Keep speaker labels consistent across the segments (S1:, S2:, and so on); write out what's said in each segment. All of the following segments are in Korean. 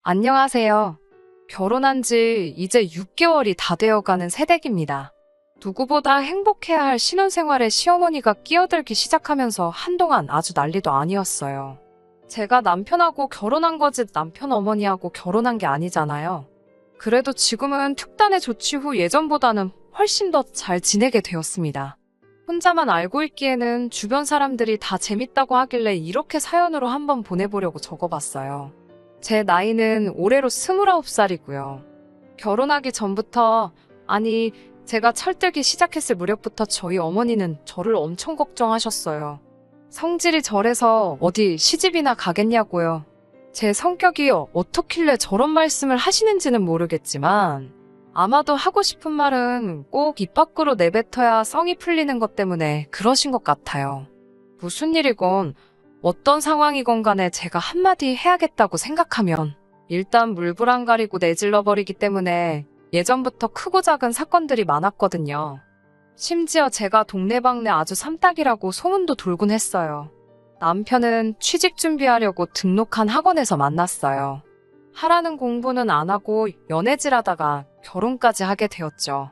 S1: 안녕하세요. 결혼한 지 이제 6개월이 다 되어가는 새댁입니다. 누구보다 행복해야 할 신혼생활에 시어머니가 끼어들기 시작하면서 한동안 아주 난리도 아니었어요. 제가 남편하고 결혼한 거지 남편 어머니하고 결혼한 게 아니잖아요. 그래도 지금은 특단의 조치 후 예전보다는 훨씬 더 잘 지내게 되었습니다. 혼자만 알고 있기에는 주변 사람들이 다 재밌다고 하길래 이렇게 사연으로 한번 보내보려고 적어봤어요. 제 나이는 올해로 29살이고요. 결혼하기 전부터, 아니, 제가 철들기 시작했을 무렵부터 저희 어머니는 저를 엄청 걱정하셨어요. 성질이 저래서 어디 시집이나 가겠냐고요. 제 성격이 어떻길래 저런 말씀을 하시는지는 모르겠지만 아마도 하고 싶은 말은 꼭 입 밖으로 내뱉어야 성이 풀리는 것 때문에 그러신 것 같아요. 무슨 일이건 어떤 상황이건 간에 제가 한마디 해야겠다고 생각하면 일단 물불 안 가리고 내질러버리기 때문에 예전부터 크고 작은 사건들이 많았거든요. 심지어 제가 동네방네 아주 삼딱이라고 소문도 돌곤 했어요. 남편은 취직 준비하려고 등록한 학원에서 만났어요. 하라는 공부는 안 하고 연애질하다가 결혼까지 하게 되었죠.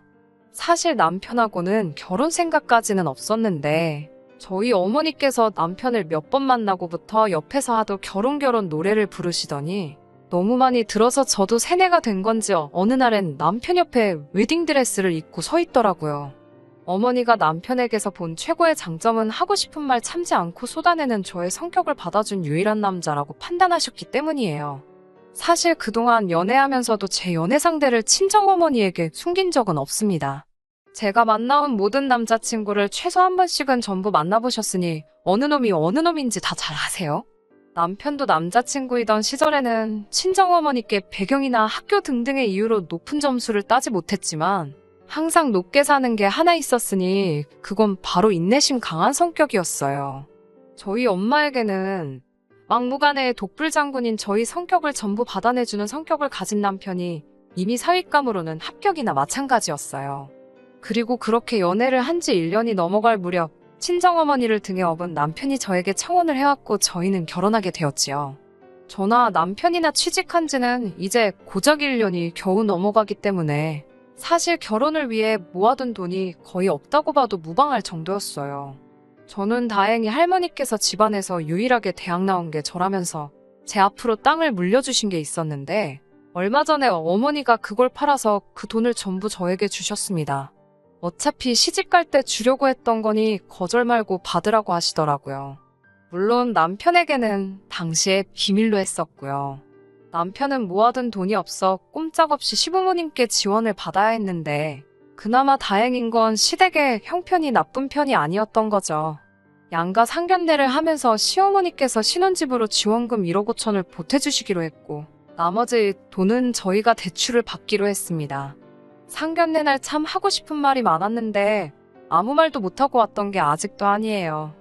S1: 사실 남편하고는 결혼 생각까지는 없었는데 저희 어머니께서 남편을 몇 번 만나고부터 옆에서 하도 결혼 노래를 부르시더니 너무 많이 들어서 저도 세뇌가 된 건지 어느 날엔 남편 옆에 웨딩드레스를 입고 서 있더라고요. 어머니가 남편에게서 본 최고의 장점은 하고 싶은 말 참지 않고 쏟아내는 저의 성격을 받아준 유일한 남자라고 판단하셨기 때문이에요. 사실 그동안 연애하면서도 제 연애 상대를 친정어머니에게 숨긴 적은 없습니다. 제가 만나온 모든 남자친구를 최소 한 번씩은 전부 만나보셨으니 어느 놈이 어느 놈인지 다 잘 아세요? 남편도 남자친구이던 시절에는 친정어머니께 배경이나 학교 등등의 이유로 높은 점수를 따지 못했지만 항상 높게 사는 게 하나 있었으니 그건 바로 인내심 강한 성격이었어요. 저희 엄마에게는 막무가내의 독불장군인 저희 성격을 전부 받아내주는 성격을 가진 남편이 이미 사윗감으로는 합격이나 마찬가지였어요. 그리고 그렇게 연애를 한 지 1년이 넘어갈 무렵 친정어머니를 등에 업은 남편이 저에게 청혼을 해왔고 저희는 결혼하게 되었지요. 저나 남편이나 취직한 지는 이제 고작 1년이 겨우 넘어가기 때문에 사실 결혼을 위해 모아둔 돈이 거의 없다고 봐도 무방할 정도였어요. 저는 다행히 할머니께서 집안에서 유일하게 대학 나온 게 저라면서 제 앞으로 땅을 물려주신 게 있었는데 얼마 전에 어머니가 그걸 팔아서 그 돈을 전부 저에게 주셨습니다. 어차피 시집갈 때 주려고 했던 거니 거절 말고 받으라고 하시더라고요. 물론 남편에게는 당시에 비밀로 했었고요. 남편은 모아둔 돈이 없어 꼼짝없이 시부모님께 지원을 받아야 했는데 그나마 다행인 건 시댁의 형편이 나쁜 편이 아니었던 거죠. 양가 상견례를 하면서 시어머니께서 신혼집으로 지원금 1억 5천을 보태주시기로 했고 나머지 돈은 저희가 대출을 받기로 했습니다. 상견례 날 참 하고 싶은 말이 많았는데 아무 말도 못하고 왔던 게 아직도 아니에요.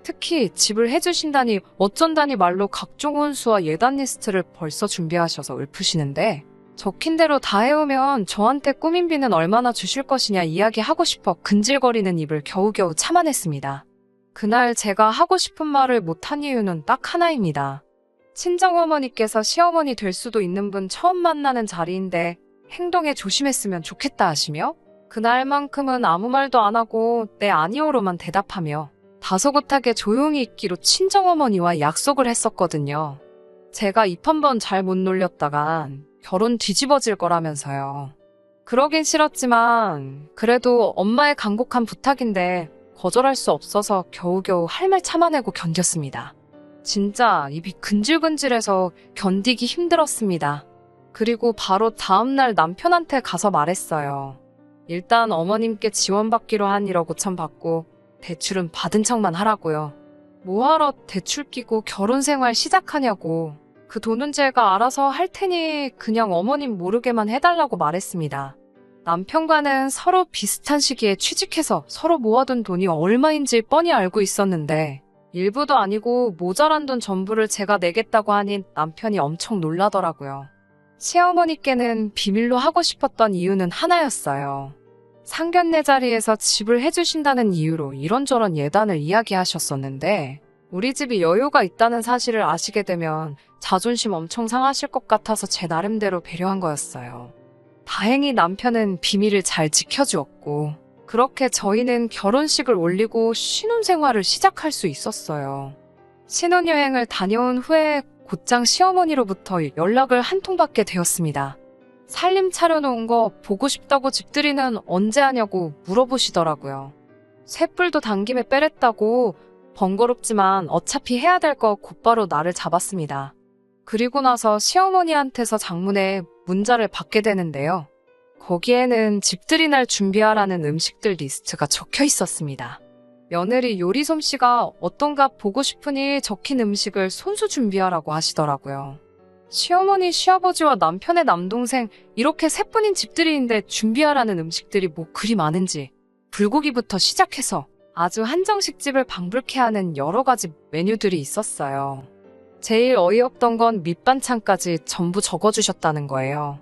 S1: 특히 집을 해주신다니 어쩐다니 말로 각종 혼수와 예단 리스트를 벌써 준비하셔서 읊으시는데 적힌 대로 다 해오면 저한테 꾸민비는 얼마나 주실 것이냐 이야기하고 싶어 근질거리는 입을 겨우겨우 참아냈습니다. 그날 제가 하고 싶은 말을 못한 이유는 딱 하나입니다. 친정어머니께서 시어머니 될 수도 있는 분 처음 만나는 자리인데 행동에 조심했으면 좋겠다 하시며 그날만큼은 아무 말도 안 하고 네 아니오로만 대답하며 다소곳하게 조용히 있기로 친정어머니와 약속을 했었거든요. 제가 입 한 번 잘 못 놀렸다간 결혼 뒤집어질 거라면서요. 그러긴 싫었지만 그래도 엄마의 간곡한 부탁인데 거절할 수 없어서 겨우겨우 할 말 참아내고 견뎠습니다. 진짜 입이 근질근질해서 견디기 힘들었습니다. 그리고 바로 다음날 남편한테 가서 말했어요. 일단 어머님께 지원받기로 한 1억 5천 받고 대출은 받은 척만 하라고요. 뭐하러 대출 끼고 결혼생활 시작하냐고. 그 돈은 제가 알아서 할 테니 그냥 어머님 모르게만 해달라고 말했습니다. 남편과는 서로 비슷한 시기에 취직해서 서로 모아둔 돈이 얼마인지 뻔히 알고 있었는데 일부도 아니고 모자란 돈 전부를 제가 내겠다고 하니 남편이 엄청 놀라더라고요. 시어머니께는 비밀로 하고 싶었던 이유는 하나였어요. 상견례 자리에서 집을 해주신다는 이유로 이런저런 예단을 이야기하셨었는데 우리 집이 여유가 있다는 사실을 아시게 되면 자존심 엄청 상하실 것 같아서 제 나름대로 배려한 거였어요. 다행히 남편은 비밀을 잘 지켜주었고, 그렇게 저희는 결혼식을 올리고 신혼생활을 시작할 수 있었어요. 신혼여행을 다녀온 후에 곧장 시어머니로부터 연락을 한 통 받게 되었습니다. 살림 차려놓은 거 보고 싶다고 집들이는 언제 하냐고 물어보시더라고요. 쇳불도 당김에 빼랬다고. 번거롭지만 어차피 해야 될 거 곧바로 날을 잡았습니다. 그리고 나서 시어머니한테서 장문의 문자를 받게 되는데요. 거기에는 집들이 날 준비하라는 음식들 리스트가 적혀 있었습니다. 며느리 요리 솜씨가 어떤가 보고 싶으니 적힌 음식을 손수 준비하라고 하시더라고요. 시어머니, 시아버지와 남편의 남동생 이렇게 셋뿐인 집들이인데 준비하라는 음식들이 뭐 그리 많은지 불고기부터 시작해서 아주 한정식 집을 방불케 하는 여러 가지 메뉴들이 있었어요. 제일 어이없던 건 밑반찬까지 전부 적어주셨다는 거예요.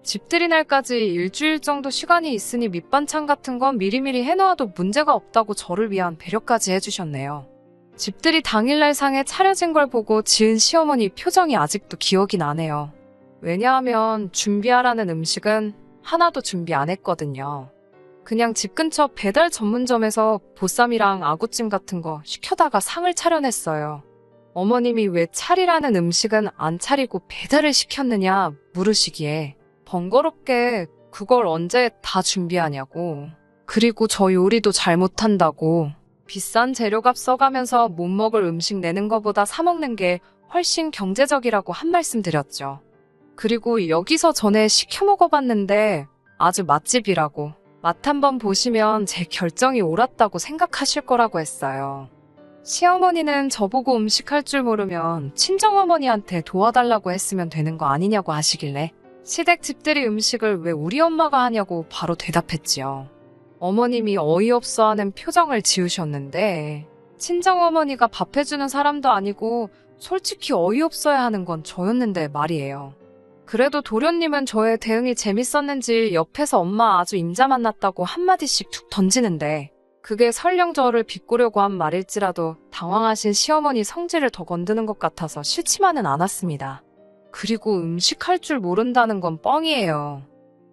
S1: 집들이 날까지 일주일 정도 시간이 있으니 밑반찬 같은 건 미리미리 해놓아도 문제가 없다고 저를 위한 배려까지 해주셨네요. 집들이 당일날 상에 차려진 걸 보고 지은 시어머니 표정이 아직도 기억이 나네요. 왜냐하면 준비하라는 음식은 하나도 준비 안 했거든요. 그냥 집 근처 배달 전문점에서 보쌈이랑 아구찜 같은 거 시켜다가 상을 차려냈어요. 어머님이 왜 차리라는 음식은 안 차리고 배달을 시켰느냐 물으시기에 번거롭게 그걸 언제 다 준비하냐고. 그리고 저 요리도 잘 못한다고. 비싼 재료값 써가면서 못 먹을 음식 내는 거보다 사 먹는 게 훨씬 경제적이라고 한 말씀 드렸죠. 그리고 여기서 전에 시켜 먹어봤는데 아주 맛집이라고. 맛 한번 보시면 제 결정이 옳았다고 생각하실 거라고 했어요. 시어머니는 저보고 음식할 줄 모르면 친정어머니한테 도와달라고 했으면 되는 거 아니냐고 하시길래 시댁 집들이 음식을 왜 우리 엄마가 하냐고 바로 대답했지요. 어머님이 어이없어하는 표정을 지으셨는데 친정어머니가 밥 해주는 사람도 아니고 솔직히 어이없어야 하는 건 저였는데 말이에요. 그래도 도련님은 저의 대응이 재밌었는지 옆에서 엄마 아주 임자 만났다고 한마디씩 툭 던지는데 그게 설령 저를 비꼬려고 한 말일지라도 당황하신 시어머니 성질을 더 건드는 것 같아서 싫지만은 않았습니다. 그리고 음식할 줄 모른다는 건 뻥이에요.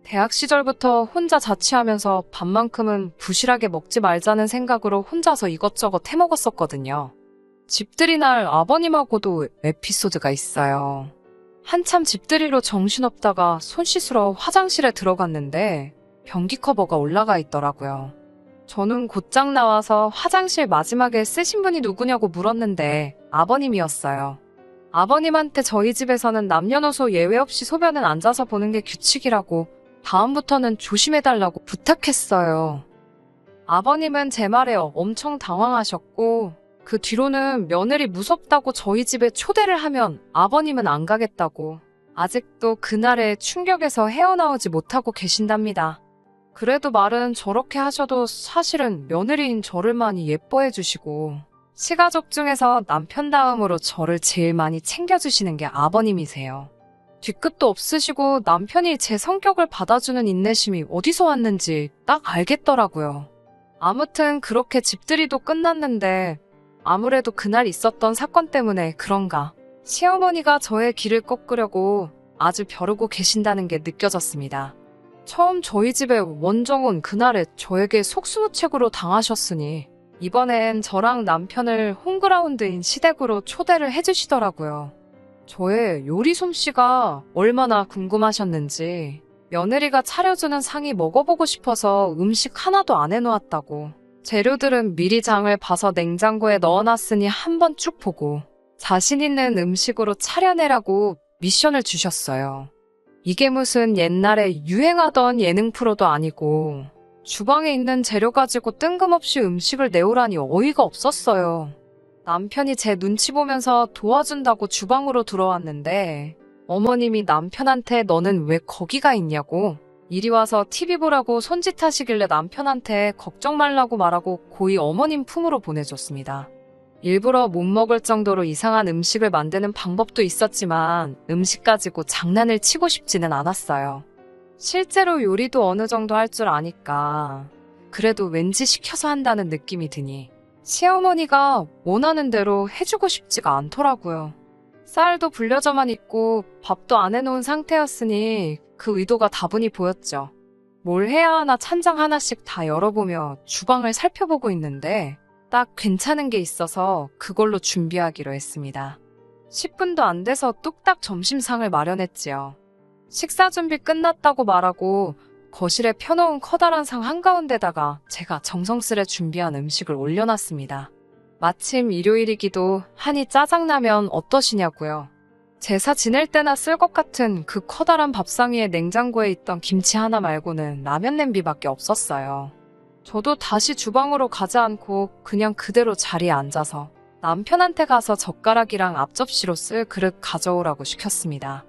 S1: 대학 시절부터 혼자 자취하면서 밥만큼은 부실하게 먹지 말자는 생각으로 혼자서 이것저것 해먹었었거든요. 집들이 날 아버님하고도 에피소드가 있어요. 한참 집들이로 정신없다가 손 씻으러 화장실에 들어갔는데 변기 커버가 올라가 있더라고요. 저는 곧장 나와서 화장실 마지막에 쓰신 분이 누구냐고 물었는데 아버님이었어요. 아버님한테 저희 집에서는 남녀노소 예외 없이 소변은 앉아서 보는 게 규칙이라고 다음부터는 조심해달라고 부탁했어요. 아버님은 제 말에 엄청 당황하셨고 그 뒤로는 며느리 무섭다고 저희 집에 초대를 하면 아버님은 안 가겠다고 아직도 그날의 충격에서 헤어나오지 못하고 계신답니다. 그래도 말은 저렇게 하셔도 사실은 며느리인 저를 많이 예뻐해 주시고 시가족 중에서 남편 다음으로 저를 제일 많이 챙겨주시는 게 아버님이세요. 뒤끝도 없으시고 남편이 제 성격을 받아주는 인내심이 어디서 왔는지 딱 알겠더라고요. 아무튼 그렇게 집들이도 끝났는데 아무래도 그날 있었던 사건 때문에 그런가 시어머니가 저의 길을 꺾으려고 아주 벼르고 계신다는 게 느껴졌습니다. 처음 저희 집에 원정 온 그날에 저에게 속수무책으로 당하셨으니 이번엔 저랑 남편을 홈그라운드인 시댁으로 초대를 해주시더라고요. 저의 요리 솜씨가 얼마나 궁금하셨는지 며느리가 차려주는 상이 먹어보고 싶어서 음식 하나도 안 해놓았다고. 재료들은 미리 장을 봐서 냉장고에 넣어놨으니 한번 쭉 보고 자신 있는 음식으로 차려내라고 미션을 주셨어요. 이게 무슨 옛날에 유행하던 예능 프로도 아니고 주방에 있는 재료 가지고 뜬금없이 음식을 내오라니 어이가 없었어요. 남편이 제 눈치 보면서 도와준다고 주방으로 들어왔는데 어머님이 남편한테 너는 왜 거기가 있냐고 이리 와서 TV 보라고 손짓하시길래 남편한테 걱정 말라고 말하고 고이 어머님 품으로 보내줬습니다. 일부러 못 먹을 정도로 이상한 음식을 만드는 방법도 있었지만 음식 가지고 장난을 치고 싶지는 않았어요. 실제로 요리도 어느 정도 할 줄 아니까 그래도 왠지 시켜서 한다는 느낌이 드니 시어머니가 원하는 대로 해주고 싶지가 않더라고요. 쌀도 불려져만 있고 밥도 안 해놓은 상태였으니 그 의도가 다분히 보였죠. 뭘 해야 하나 찬장 하나씩 다 열어보며 주방을 살펴보고 있는데 딱 괜찮은 게 있어서 그걸로 준비하기로 했습니다. 10분도 안 돼서 뚝딱 점심상을 마련했지요. 식사 준비 끝났다고 말하고 거실에 펴놓은 커다란 상 한가운데다가 제가 정성스레 준비한 음식을 올려놨습니다. 마침 일요일이기도 하니 짜장라면 어떠시냐고요. 제사 지낼 때나 쓸 것 같은 그 커다란 밥상 위에 냉장고에 있던 김치 하나 말고는 라면 냄비밖에 없었어요. 저도 다시 주방으로 가지 않고 그냥 그대로 자리에 앉아서 남편한테 가서 젓가락이랑 앞접시로 쓸 그릇 가져오라고 시켰습니다.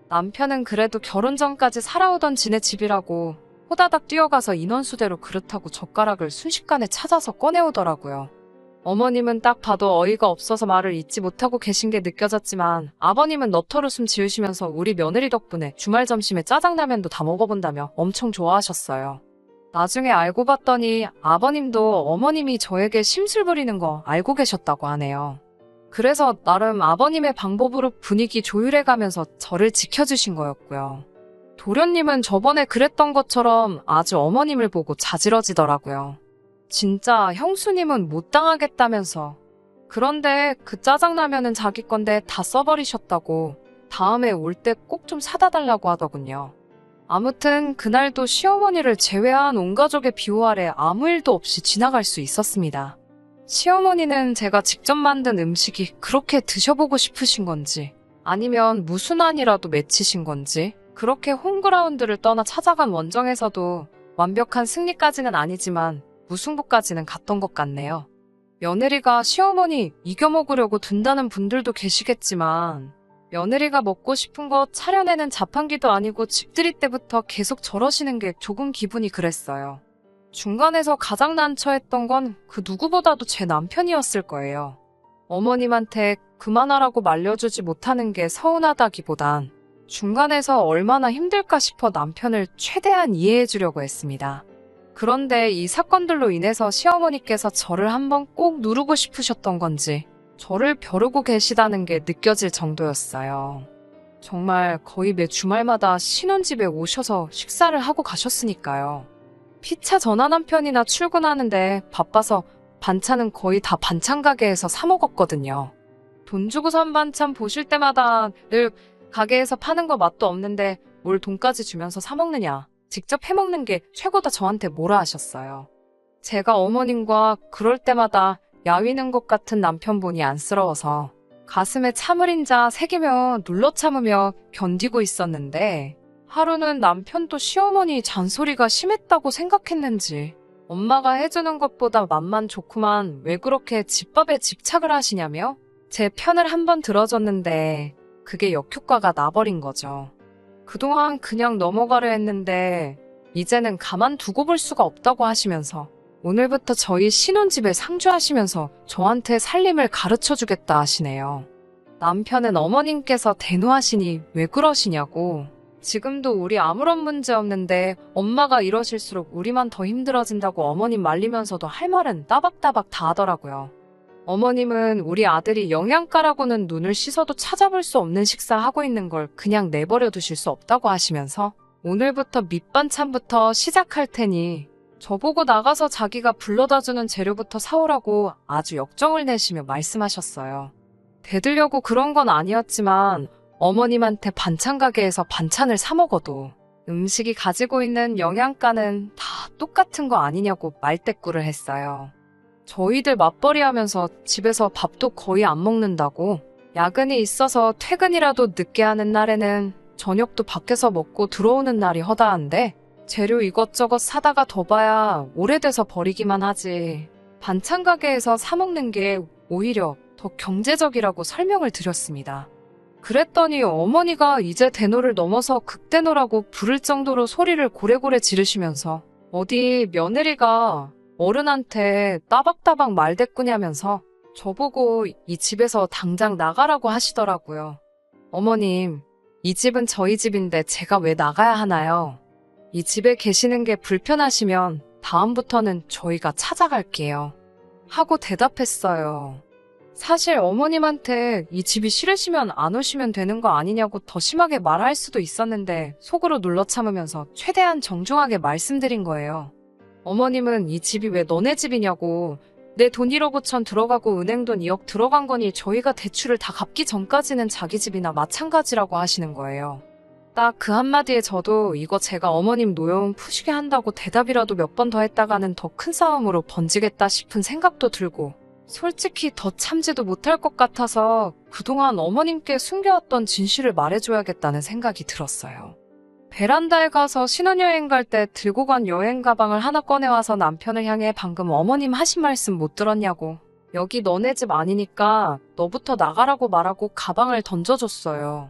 S1: 남편은 그래도 결혼 전까지 살아오던 지네 집이라고 호다닥 뛰어가서 인원수대로 그릇하고 젓가락을 순식간에 찾아서 꺼내오더라고요. 어머님은 딱 봐도 어이가 없어서 말을 잇지 못하고 계신 게 느껴졌지만 아버님은 너털웃음 지으시면서 우리 며느리 덕분에 주말 점심에 짜장라면도 다 먹어본다며 엄청 좋아하셨어요. 나중에 알고 봤더니 아버님도 어머님이 저에게 심술 부리는 거 알고 계셨다고 하네요. 그래서 나름 아버님의 방법으로 분위기 조율해가면서 저를 지켜주신 거였고요. 도련님은 저번에 그랬던 것처럼 아주 어머님을 보고 자지러지더라고요. 진짜 형수님은 못 당하겠다면서. 그런데 그 짜장라면은 자기 건데 다 써버리셨다고 다음에 올 때 꼭 좀 사다 달라고 하더군요. 아무튼 그날도 시어머니를 제외한 온 가족의 비호 아래 아무 일도 없이 지나갈 수 있었습니다. 시어머니는 제가 직접 만든 음식이 그렇게 드셔보고 싶으신 건지 아니면 무슨 안이라도 맺히신 건지 그렇게 홈그라운드를 떠나 찾아간 원정에서도 완벽한 승리까지는 아니지만 무승부까지는 갔던 것 같네요. 며느리가 시어머니 이겨먹으려고 둔다는 분들도 계시겠지만 며느리가 먹고 싶은 거 차려내는 자판기도 아니고 집들이 때부터 계속 저러시는 게 조금 기분이 그랬어요. 중간에서 가장 난처했던 건 그 누구보다도 제 남편이었을 거예요. 어머님한테 그만하라고 말려주지 못하는 게 서운하다기보단 중간에서 얼마나 힘들까 싶어 남편을 최대한 이해해주려고 했습니다. 그런데 이 사건들로 인해서 시어머니께서 저를 한번 꼭 누르고 싶으셨던 건지 저를 벼르고 계시다는 게 느껴질 정도였어요. 정말 거의 매 주말마다 신혼집에 오셔서 식사를 하고 가셨으니까요. 피차 전화한 편이나 출근하는데 바빠서 반찬은 거의 다 반찬 가게에서 사 먹었거든요. 돈 주고 산 반찬 보실 때마다 늘 가게에서 파는 거 맛도 없는데 뭘 돈까지 주면서 사 먹느냐. 직접 해먹는 게 최고다 저한테 뭐라 하셨어요. 제가 어머님과 그럴 때마다 야위는 것 같은 남편 보니 안쓰러워서 가슴에 참을인자 새기며 눌러 참으며 견디고 있었는데 하루는 남편도 시어머니 잔소리가 심했다고 생각했는지 엄마가 해주는 것보다 맛만 좋구만 왜 그렇게 집밥에 집착을 하시냐며 제 편을 한번 들어줬는데 그게 역효과가 나버린 거죠. 그동안 그냥 넘어가려 했는데 이제는 가만두고 볼 수가 없다고 하시면서 오늘부터 저희 신혼집에 상주하시면서 저한테 살림을 가르쳐주겠다 하시네요. 남편은 어머님께서 대노하시니 왜 그러시냐고. 지금도 우리 아무런 문제 없는데 엄마가 이러실수록 우리만 더 힘들어진다고 어머님 말리면서도 할 말은 따박따박 다 하더라고요. 어머님은 우리 아들이 영양가라고는 눈을 씻어도 찾아볼 수 없는 식사하고 있는 걸 그냥 내버려 두실 수 없다고 하시면서 오늘부터 밑반찬부터 시작할 테니 저보고 나가서 자기가 불러다주는 재료부터 사오라고 아주 역정을 내시며 말씀하셨어요. 대들려고 그런 건 아니었지만 어머님한테 반찬 가게에서 반찬을 사 먹어도 음식이 가지고 있는 영양가는 다 똑같은 거 아니냐고 말대꾸를 했어요. 저희들 맞벌이 하면서 집에서 밥도 거의 안 먹는다고 야근이 있어서 퇴근이라도 늦게 하는 날에는 저녁도 밖에서 먹고 들어오는 날이 허다한데 재료 이것저것 사다가 더 봐야 오래돼서 버리기만 하지. 반찬 가게에서 사 먹는 게 오히려 더 경제적이라고 설명을 드렸습니다. 그랬더니 어머니가 이제 대노를 넘어서 극대노라고 부를 정도로 소리를 고래고래 지르시면서 어디 며느리가 어른한테 따박따박 말대꾸냐면서 저보고 이 집에서 당장 나가라고 하시더라고요. 어머님, 이 집은 저희 집인데 제가 왜 나가야 하나요? 이 집에 계시는 게 불편하시면 다음부터는 저희가 찾아갈게요. 하고 대답했어요. 사실 어머님한테 이 집이 싫으시면 안 오시면 되는 거 아니냐고 더 심하게 말할 수도 있었는데 속으로 눌러 참으면서 최대한 정중하게 말씀드린 거예요. 어머님은 이 집이 왜 너네 집이냐고, 내 돈 1억 5천 들어가고 은행 돈 2억 들어간 거니 저희가 대출을 다 갚기 전까지는 자기 집이나 마찬가지라고 하시는 거예요. 딱 그 한마디에 저도 이거 제가 어머님 노여움 푸시게 한다고 대답이라도 몇 번 더 했다가는 더 큰 싸움으로 번지겠다 싶은 생각도 들고, 솔직히 더 참지도 못할 것 같아서 그동안 어머님께 숨겨왔던 진실을 말해줘야겠다는 생각이 들었어요. 베란다에 가서 신혼여행 갈 때 들고 간 여행 가방을 하나 꺼내와서 남편을 향해 방금 어머님 하신 말씀 못 들었냐고, 여기 너네 집 아니니까 너부터 나가라고 말하고 가방을 던져줬어요.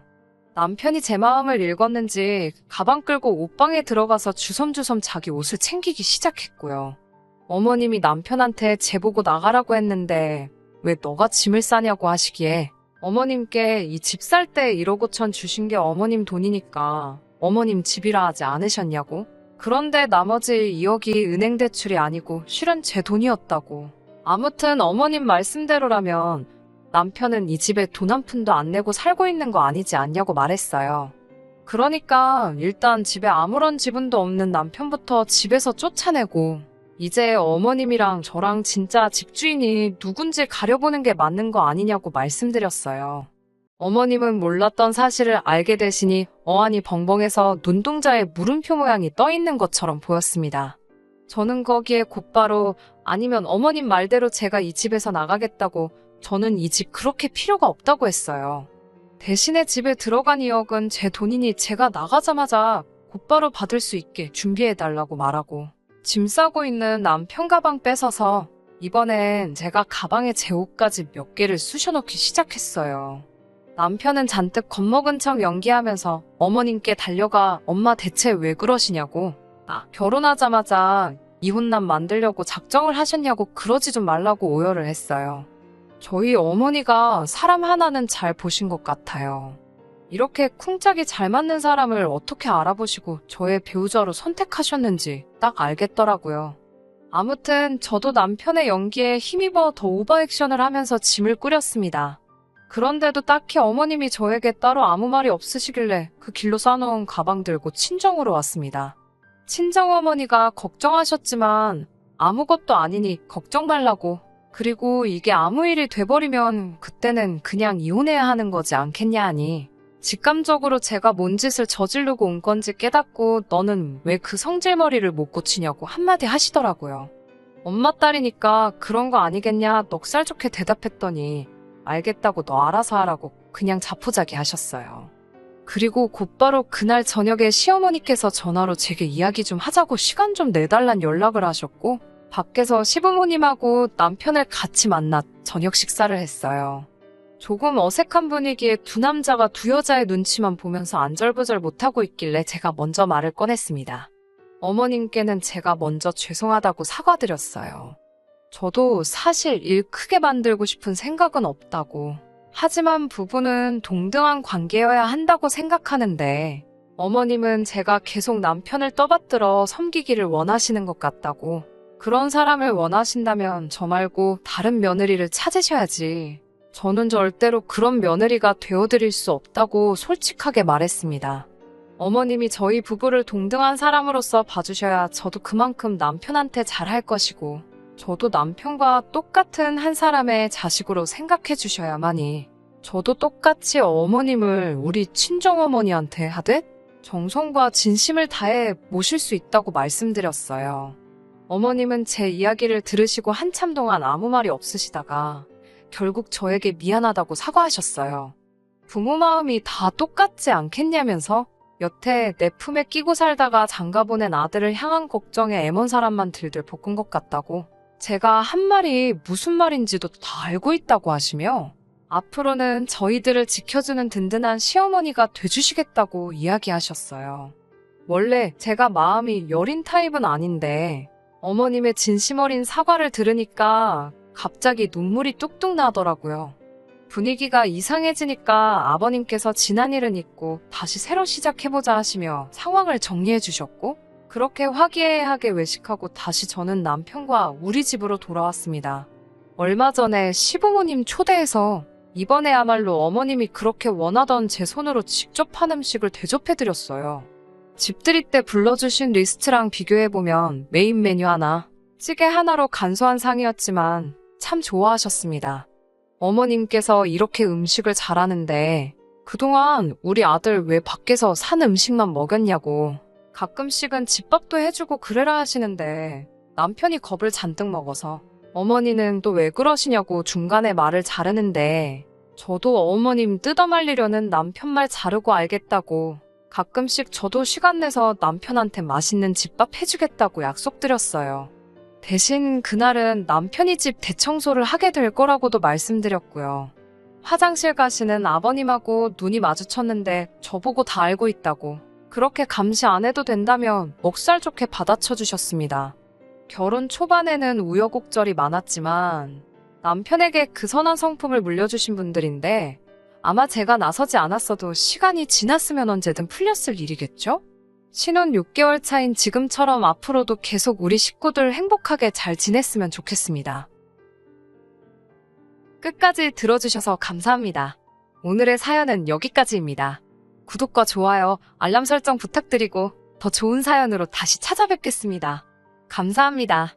S1: 남편이 제 마음을 읽었는지 가방 끌고 옷방에 들어가서 주섬주섬 자기 옷을 챙기기 시작했고요. 어머님이 남편한테 쟤 보고 나가라고 했는데 왜 너가 짐을 싸냐고 하시기에, 어머님께 이 집 살 때 1억 5천 주신 게 어머님 돈이니까 어머님 집이라 하지 않으셨냐고, 그런데 나머지 2억이 은행 대출이 아니고 실은 제 돈이었다고. 아무튼 어머님 말씀대로라면 남편은 이 집에 돈 한 푼도 안 내고 살고 있는 거 아니지 않냐고 말했어요. 그러니까 일단 집에 아무런 지분도 없는 남편부터 집에서 쫓아내고, 이제 어머님이랑 저랑 진짜 집주인이 누군지 가려보는 게 맞는 거 아니냐고 말씀드렸어요. 어머님은 몰랐던 사실을 알게 되시니 어안이 벙벙해서 눈동자에 물음표 모양이 떠 있는 것처럼 보였습니다. 저는 거기에 곧바로 아니면 어머님 말대로 제가 이 집에서 나가겠다고, 저는 이 집 그렇게 필요가 없다고 했어요. 대신에 집에 들어간 2억은 제 돈이니 제가 나가자마자 곧바로 받을 수 있게 준비해달라고 말하고, 짐 싸고 있는 남편 가방 뺏어서 이번엔 제가 가방에 제 옷까지 몇 개를 쑤셔넣기 시작했어요. 남편은 잔뜩 겁먹은 척 연기하면서 어머님께 달려가 엄마 대체 왜 그러시냐고, 결혼하자마자 이혼남 만들려고 작정을 하셨냐고 그러지 좀 말라고 오열을 했어요. 저희 어머니가 사람 하나는 잘 보신 것 같아요. 이렇게 쿵짝이 잘 맞는 사람을 어떻게 알아보시고 저의 배우자로 선택하셨는지 딱 알겠더라고요. 아무튼 저도 남편의 연기에 힘입어 더 오버액션을 하면서 짐을 꾸렸습니다. 그런데도 딱히 어머님이 저에게 따로 아무 말이 없으시길래 그 길로 싸놓은 가방 들고 친정으로 왔습니다. 친정어머니가 걱정하셨지만 아무것도 아니니 걱정 말라고, 그리고 이게 아무 일이 돼버리면 그때는 그냥 이혼해야 하는 거지 않겠냐 하니, 직감적으로 제가 뭔 짓을 저지르고 온 건지 깨닫고 너는 왜 그 성질머리를 못 고치냐고 한마디 하시더라고요. 엄마 딸이니까 그런 거 아니겠냐 넉살 좋게 대답했더니 알겠다고 너 알아서 하라고 그냥 자포자기 하셨어요. 그리고 곧바로 그날 저녁에 시어머니께서 전화로 제게 이야기 좀 하자고 시간 좀 내달란 연락을 하셨고, 밖에서 시부모님하고 남편을 같이 만나 저녁 식사를 했어요. 조금 어색한 분위기에 두 남자가 두 여자의 눈치만 보면서 안절부절 못하고 있길래 제가 먼저 말을 꺼냈습니다. 어머님께는 제가 먼저 죄송하다고 사과드렸어요. 저도 사실 일 크게 만들고 싶은 생각은 없다고. 하지만 부부는 동등한 관계여야 한다고 생각하는데 어머님은 제가 계속 남편을 떠받들어 섬기기를 원하시는 것 같다고. 그런 사람을 원하신다면 저 말고 다른 며느리를 찾으셔야지. 저는 절대로 그런 며느리가 되어드릴 수 없다고 솔직하게 말했습니다. 어머님이 저희 부부를 동등한 사람으로서 봐주셔야 저도 그만큼 남편한테 잘할 것이고, 저도 남편과 똑같은 한 사람의 자식으로 생각해 주셔야만이 저도 똑같이 어머님을 우리 친정어머니한테 하듯 정성과 진심을 다해 모실 수 있다고 말씀드렸어요. 어머님은 제 이야기를 들으시고 한참 동안 아무 말이 없으시다가 결국 저에게 미안하다고 사과하셨어요. 부모 마음이 다 똑같지 않겠냐면서 여태 내 품에 끼고 살다가 장가보낸 아들을 향한 걱정에 애먼 사람만 들들 볶은 것 같다고, 제가 한 말이 무슨 말인지도 다 알고 있다고 하시며 앞으로는 저희들을 지켜주는 든든한 시어머니가 돼주시겠다고 이야기하셨어요. 원래 제가 마음이 여린 타입은 아닌데 어머님의 진심 어린 사과를 들으니까 갑자기 눈물이 뚝뚝 나더라고요. 분위기가 이상해지니까 아버님께서 지난 일은 잊고 다시 새로 시작해보자 하시며 상황을 정리해 주셨고, 그렇게 화기애애하게 외식하고 다시 저는 남편과 우리 집으로 돌아왔습니다. 얼마 전에 시부모님 초대해서 이번에야말로 어머님이 그렇게 원하던 제 손으로 직접 한 음식을 대접해드렸어요. 집들이 때 불러주신 리스트랑 비교해보면 메인 메뉴 하나, 찌개 하나로 간소한 상이었지만 참 좋아하셨습니다. 어머님께서 이렇게 음식을 잘하는데 그동안 우리 아들 왜 밖에서 산 음식만 먹였냐고 가끔씩은 집밥도 해주고 그래라 하시는데 남편이 겁을 잔뜩 먹어서 어머니는 또 왜 그러시냐고 중간에 말을 자르는데 저도 어머님 뜯어말리려는 남편 말 자르고 알겠다고 가끔씩 저도 시간 내서 남편한테 맛있는 집밥 해주겠다고 약속드렸어요. 대신 그날은 남편이 집 대청소를 하게 될 거라고도 말씀드렸고요. 화장실 가시는 아버님하고 눈이 마주쳤는데 저보고 다 알고 있다고 그렇게 감시 안 해도 된다면 먹살 좋게 받아쳐 주셨습니다. 결혼 초반에는 우여곡절이 많았지만 남편에게 그 선한 성품을 물려주신 분들인데 아마 제가 나서지 않았어도 시간이 지났으면 언제든 풀렸을 일이겠죠? 신혼 6개월 차인 지금처럼 앞으로도 계속 우리 식구들 행복하게 잘 지냈으면 좋겠습니다. 끝까지 들어주셔서 감사합니다. 오늘의 사연은 여기까지입니다. 구독과 좋아요, 알람 설정 부탁드리고 더 좋은 사연으로 다시 찾아뵙겠습니다. 감사합니다.